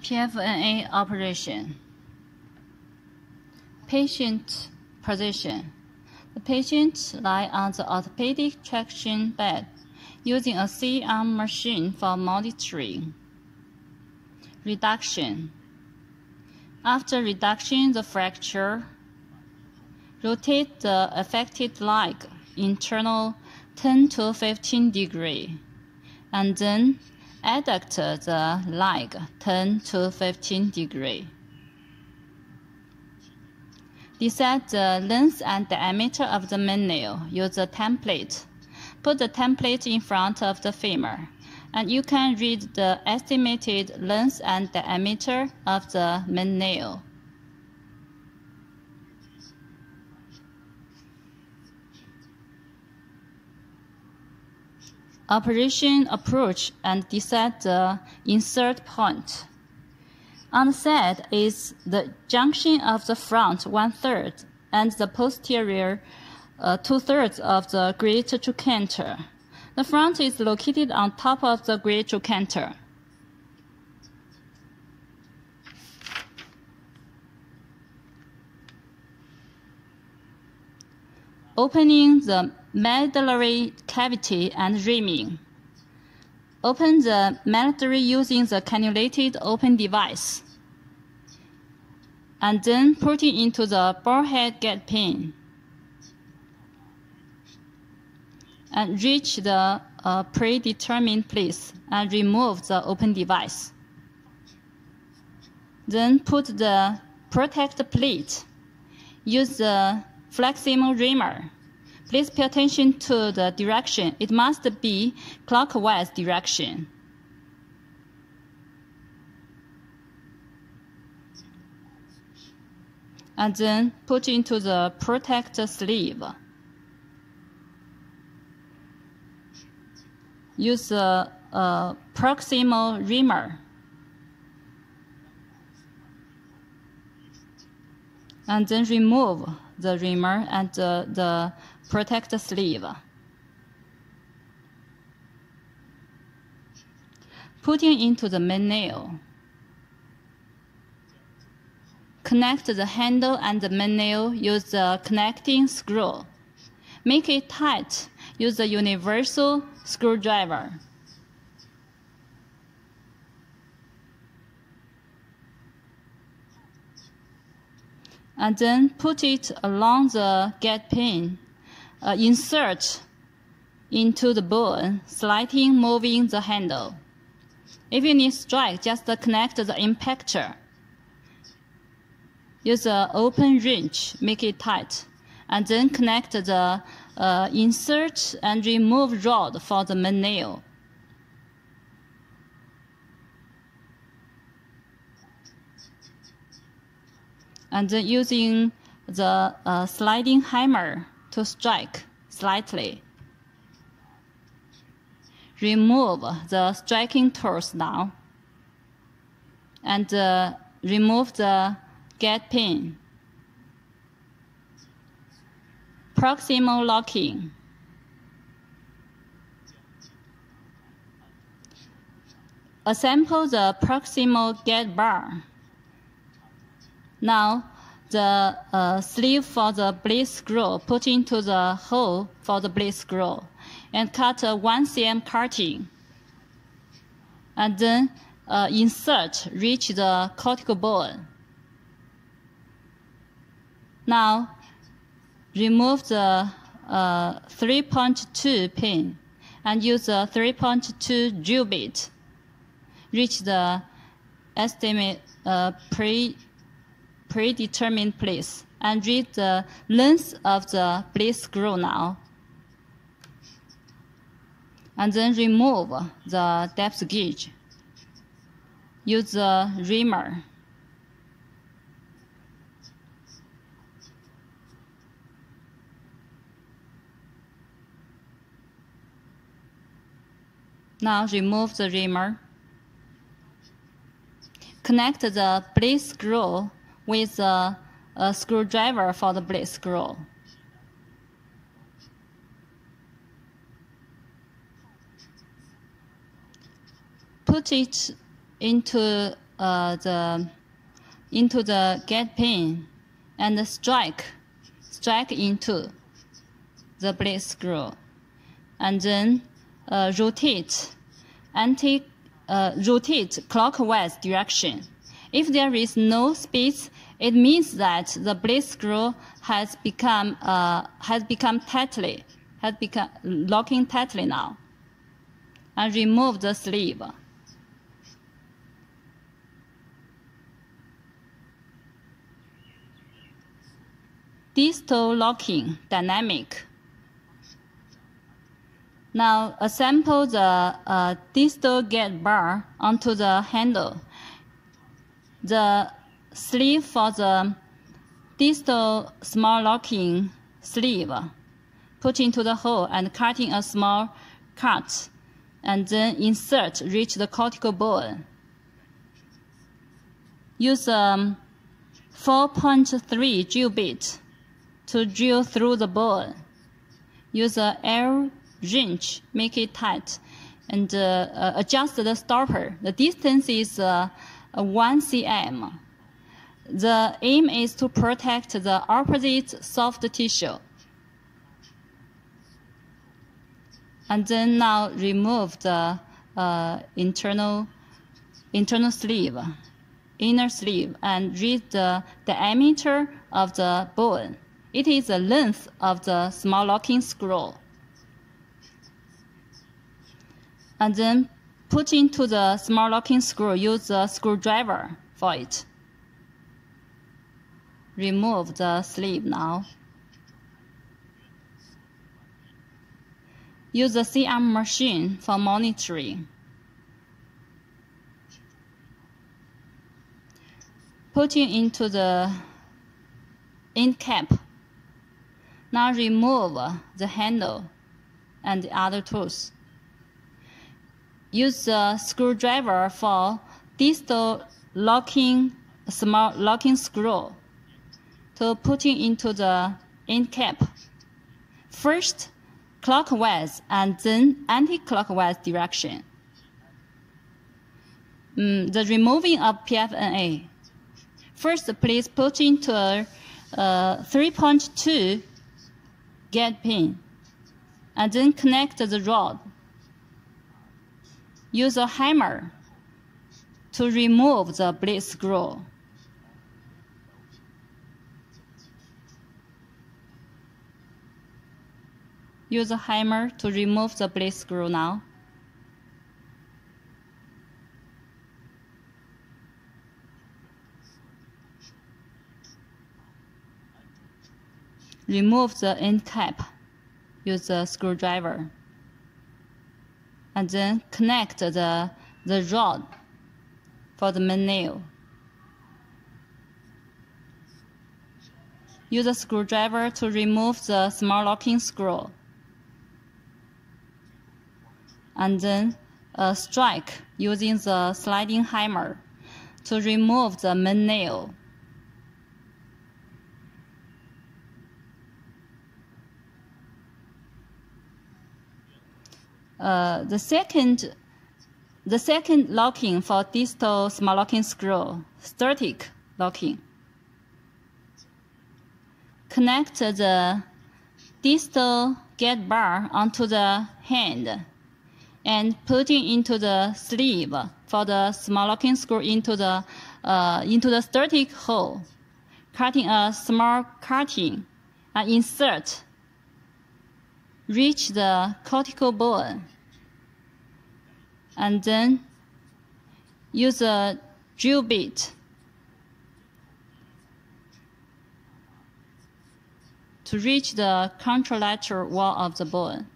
PFNA operation. Patient position. The patient lies on the orthopedic traction bed using a C-arm machine for monitoring. Reduction. After reducing the fracture, rotate the affected leg internal 10 to 15 degrees, and then adduct the leg 10 to 15 degrees. Decide the length and diameter of the main nail. Use a template. Put the template in front of the femur, and you can read the estimated length and diameter of the main nail. Operation approach and decide the insert point. On the side is the junction of the front 1/3 and the posterior 2/3 of the great trochanter. The front is located on top of the great trochanter. Opening the medullary cavity and reaming. Open the medullary using the cannulated open device, and then put it into the ballhead gate pin, and reach the predetermined place and remove the open device. Then put the protect plate. Use the flexible reamer. Please pay attention to the direction. It must be clockwise direction. And then put into the protect sleeve. Use the proximal reamer. And then remove the reamer and the protect sleeve. Putting into the main nail. Connect the handle and the main nail. Use the connecting screw. Make it tight. Use the universal screwdriver. And then put it along the gate pin. Insert into the bone, slightly moving the handle. If you need strike, just connect the impactor. Use an open wrench, make it tight, and then connect the insert and remove rod for the main nail. And then using the sliding hammer to strike slightly. Remove the striking tools now, and remove the gate pin. Proximal locking. Assemble the proximal gate bar. Now, the sleeve for the blade screw put into the hole for the blade screw, and cut a 1 cm cutting. And then insert, reach the cortical bone. Now, remove the 3.2 pin and use the 3.2 drill bit. Reach the estimate predetermined place and read the length of the blade screw now. And then remove the depth gauge. Use the reamer. Now remove the reamer. Connect the blade screw with a screwdriver for the blade screw. Put it into into the gate pin and strike into the blade screw, and then rotate clockwise direction. If there is no space, it means that the blade screw has become locking tightly now. And remove the sleeve. Distal locking, dynamic. Now assemble the distal gate bar onto the handle. The sleeve for the distal small locking sleeve, put into the hole and cutting a small cut, and then insert, reach the cortical bone. Use a 4.3 drill bit to drill through the bone. Use a L wrench, make it tight, and adjust the stopper. The distance is 1 cm. The aim is to protect the opposite soft tissue. And then now remove the inner sleeve, and read the diameter of the bone. It is the length of the small locking screw. And then put into the small locking screw, use a screwdriver for it. Remove the sleeve now. Use the C-arm machine for monitoring. Putting into the end cap. Now remove the handle and the other tools. Use the screwdriver for distal small locking screw to putting into the end cap. First, clockwise and then anti-clockwise direction. The removing of PFNA. First, please put into a 3.2 gate pin and then connect the rod. Use a hammer to remove the blade screw. Use a hammer to remove the blade screw now. Remove the end cap. Use a screwdriver. And then connect the rod for the main nail. Use a screwdriver to remove the small locking screw. And then strike using the sliding hammer to remove the main nail. The second locking for distal small locking screw, static locking. Connect the distal gate bar onto the hand and putting into the sleeve for the small locking screw into the static hole. Cutting a small cutting and insert. Reach the cortical bone. And then use a drill bit to reach the contralateral wall of the bone.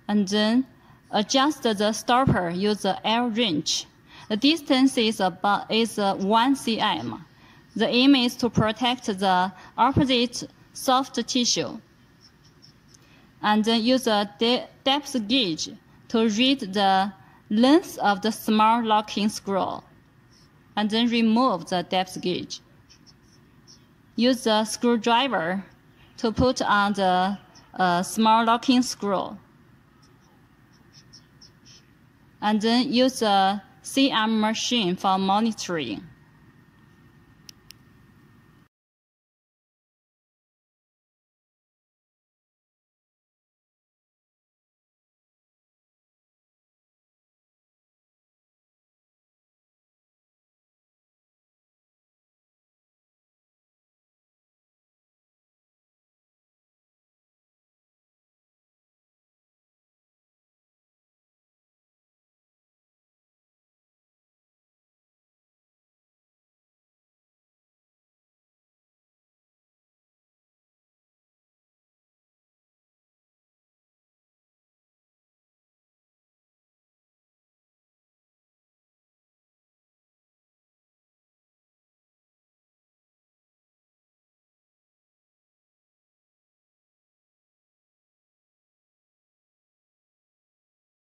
And then adjust the stopper, use the L wrench. The distance is 1 cm. The aim is to protect the opposite soft tissue. And then use a depth gauge to read the length of the small locking screw. And then remove the depth gauge. Use the screwdriver to put on the small locking screw. And then use a CM machine for monitoring.